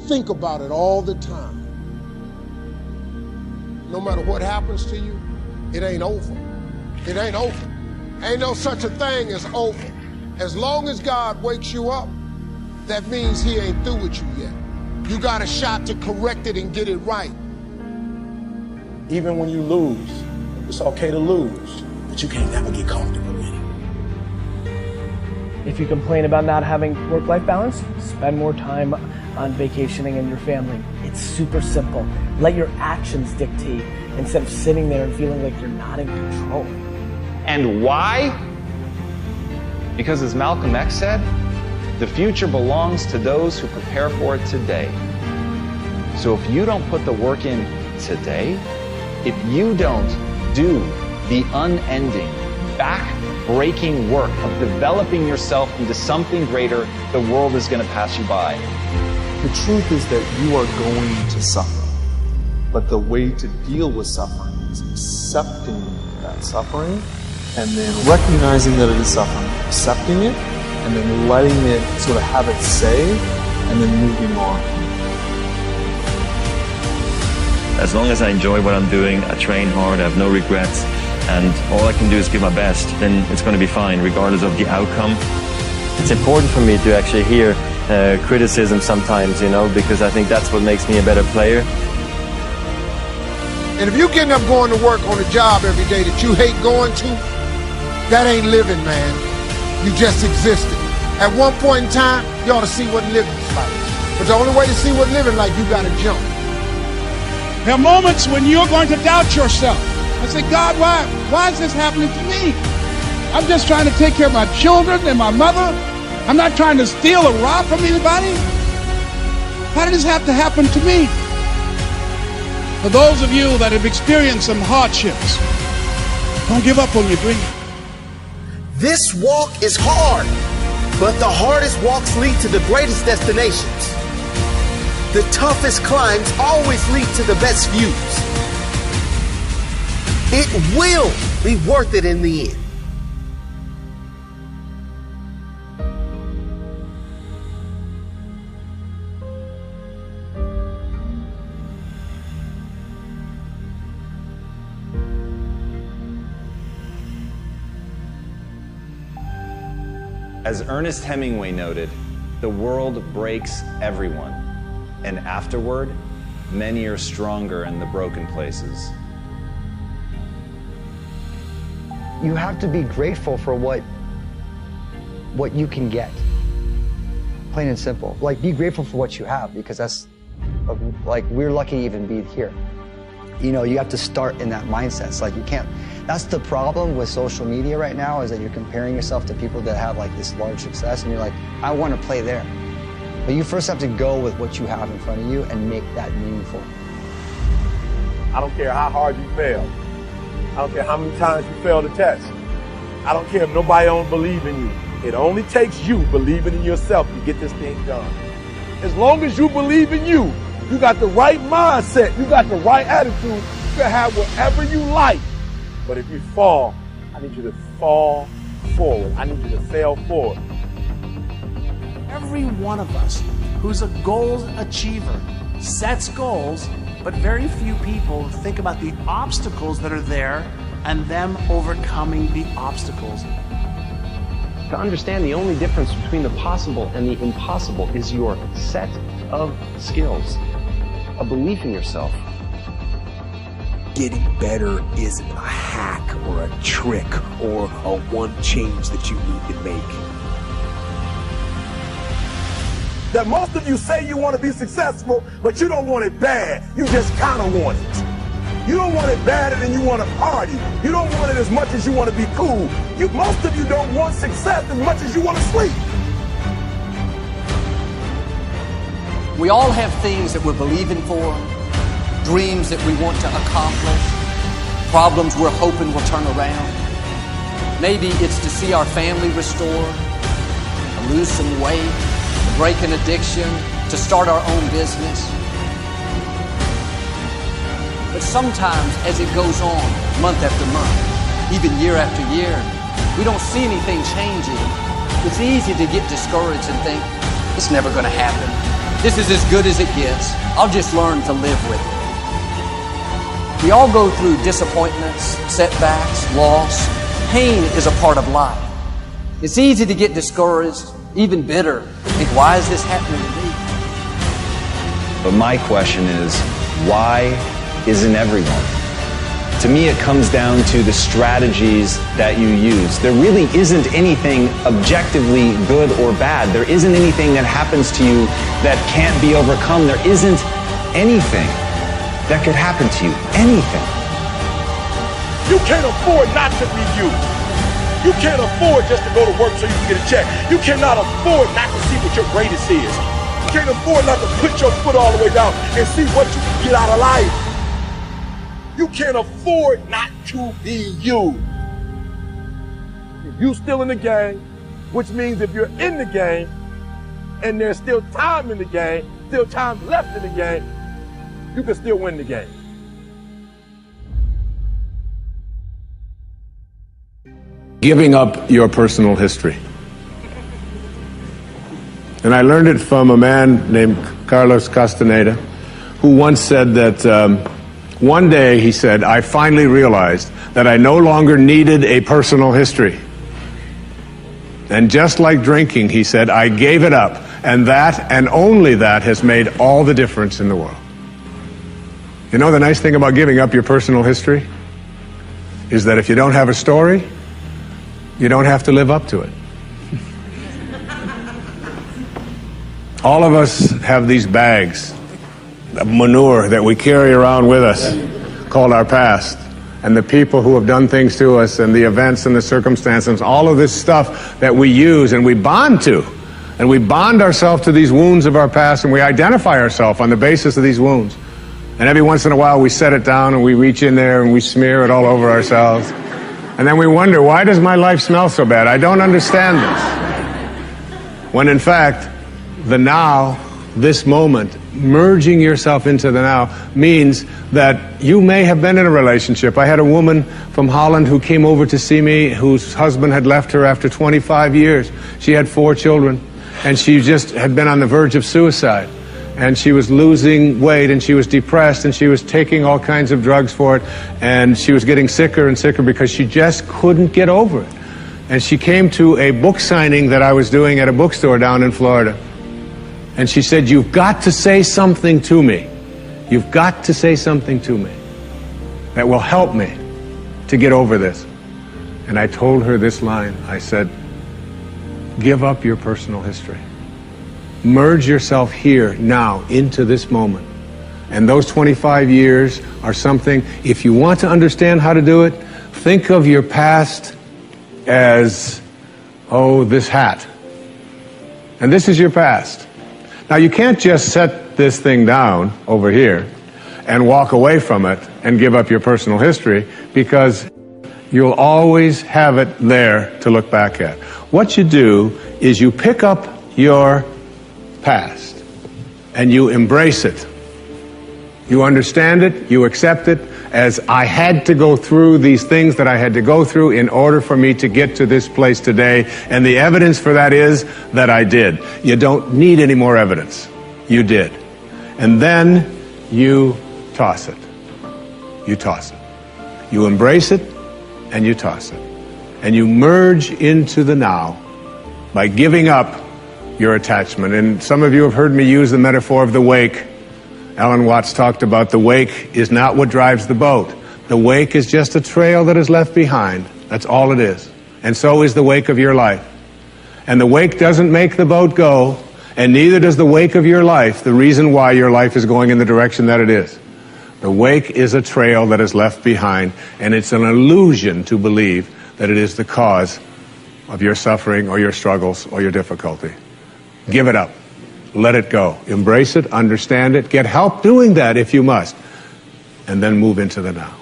think about it all the time. No matter what happens to you, it ain't over. It ain't over. Ain't no such a thing as over. As long as God wakes you up, that means he ain't through with you yet. You got a shot to correct it and get it right. Even when you lose, it's okay to lose, but you can't never get comfortable with it. If you complain about not having work-life balance, spend more time on vacationing and your family. It's super simple. Let your actions dictate instead of sitting there and feeling like you're not in control. And why? Because as Malcolm X said, the future belongs to those who prepare for it today. So if you don't put the work in today, if you don't do the unending, back-breaking work of developing yourself into something greater, the world is going to pass you by. The truth is that you are going to suffer. But the way to deal with suffering is accepting that suffering and then recognizing that it is suffering, accepting it, and then letting it sort of have its say, and then moving on. As long as I enjoy what I'm doing, I train hard, I have no regrets, and all I can do is give my best, then it's going to be fine, regardless of the outcome. It's important for me to actually hear criticism sometimes, because I think that's what makes me a better player. And if you're getting up going to work on a job every day that you hate going to, that ain't living, man. You just existed. At one point in time, you ought to see what living's like. But the only way to see what living like, you gotta jump. There are moments when you're going to doubt yourself. I say, God, why is this happening to me? I'm just trying to take care of my children and my mother. I'm not trying to steal or rob from anybody. How did this have to happen to me? For those of you that have experienced some hardships, don't give up on your dream. This walk is hard, but the hardest walks lead to the greatest destinations. The toughest climbs always lead to the best views. It will be worth it in the end. As Ernest Hemingway noted, the world breaks everyone, and afterward, many are stronger in the broken places. You have to be grateful for what you can get. Plain and simple. Like, be grateful for what you have, because that's, like, we're lucky to even be here. You have to start in that mindset. It's like you can't, that's the problem with social media right now, is that you're comparing yourself to people that have like this large success, and you're like, I want to play there. But you first have to go with what you have in front of you and make that meaningful. I don't care how hard you fail. I don't care how many times you fail the test. I don't care if nobody don't believe in you. It only takes you believing in yourself to get this thing done. As long as you believe in you, you got the right mindset, you got the right attitude, you can have whatever you like. But if you fall, I need you to fall forward. I need you to fail forward. Every one of us who's a goal achiever sets goals, but very few people think about the obstacles that are there and them overcoming the obstacles. To understand, the only difference between the possible and the impossible is your set of skills, a belief in yourself. Getting better isn't a hack or a trick or a one change that you need to make. That most of you say you want to be successful, but you don't want it bad. You just kind of want it. You don't want it badder than you want to party. You don't want it as much as you want to be cool. Most of you don't want success as much as you want to sleep. We all have things that we're believing for, dreams that we want to accomplish, problems we're hoping will turn around. Maybe it's to see our family restored, to lose some weight, to break an addiction, to start our own business. But sometimes as it goes on, month after month, even year after year, we don't see anything changing. It's easy to get discouraged and think, it's never going to happen. This is as good as it gets. I'll just learn to live with it. We all go through disappointments, setbacks, loss. Pain is a part of life. It's easy to get discouraged, even bitter. Think, why is this happening to me? But my question is, why isn't everyone? To me, it comes down to the strategies that you use. There really isn't anything objectively good or bad. There isn't anything that happens to you that can't be overcome. There isn't anything that could happen to you. Anything. You can't afford not to be you. You can't afford just to go to work so you can get a check. You cannot afford not to see what your greatest is. You can't afford not to put your foot all the way down and see what you can get out of life. You can't afford not to be you. If you're still in the game, which means if you're in the game and there's still time in the game, still time left in the game, you can still win the game. Giving up your personal history. And I learned it from a man named Carlos Castaneda, who once said that one day, he said, I finally realized that I no longer needed a personal history. And just like drinking, he said, I gave it up. And that, and only that, has made all the difference in the world. You know the nice thing about giving up your personal history? Is that if you don't have a story, you don't have to live up to it. All of us have these bags of manure that we carry around with us called our past, and the people who have done things to us, and the events and the circumstances, all of this stuff that we use and we bond to, and we bond ourselves to these wounds of our past, and we identify ourselves on the basis of these wounds. And every once in a while we set it down and we reach in there and we smear it all over ourselves, and then we wonder, why does my life smell so bad? I don't understand this. When in fact, the now, this moment, merging yourself into the now, means that you may have been in a relationship. I had a woman from Holland who came over to see me, whose husband had left her after 25 years. She had 4 children, and she just had been on the verge of suicide. And she was losing weight, and she was depressed, and she was taking all kinds of drugs for it, and she was getting sicker and sicker because she just couldn't get over it. And she came to a book signing that I was doing at a bookstore down in Florida. And she said, you've got to say something to me. You've got to say something to me that will help me to get over this. And I told her this line. I said, give up your personal history. Merge yourself here, now, into this moment. And those 25 years are something, if you want to understand how to do it, think of your past as, oh, this hat. And this is your past. Now, you can't just set this thing down over here and walk away from it and give up your personal history, because you'll always have it there to look back at. What you do is you pick up your past and you embrace it. You understand it, you accept it as, I had to go through these things that I had to go through in order for me to get to this place today, and the evidence for that is that I did. You don't need any more evidence. You did. And then you toss it. You toss it. You embrace it and you toss it. And you merge into the now by giving up your attachment. And some of you have heard me use the metaphor of the wake. Alan Watts talked about the wake is not what drives the boat. The wake is just a trail that is left behind. That's all it is. And so is the wake of your life. And the wake doesn't make the boat go, and neither does the wake of your life the reason why your life is going in the direction that it is. The wake is a trail that is left behind, and it's an illusion to believe that it is the cause of your suffering or your struggles or your difficulty. Give it up. Let it go. Embrace it, understand it, get help doing that if you must, and then move into the now.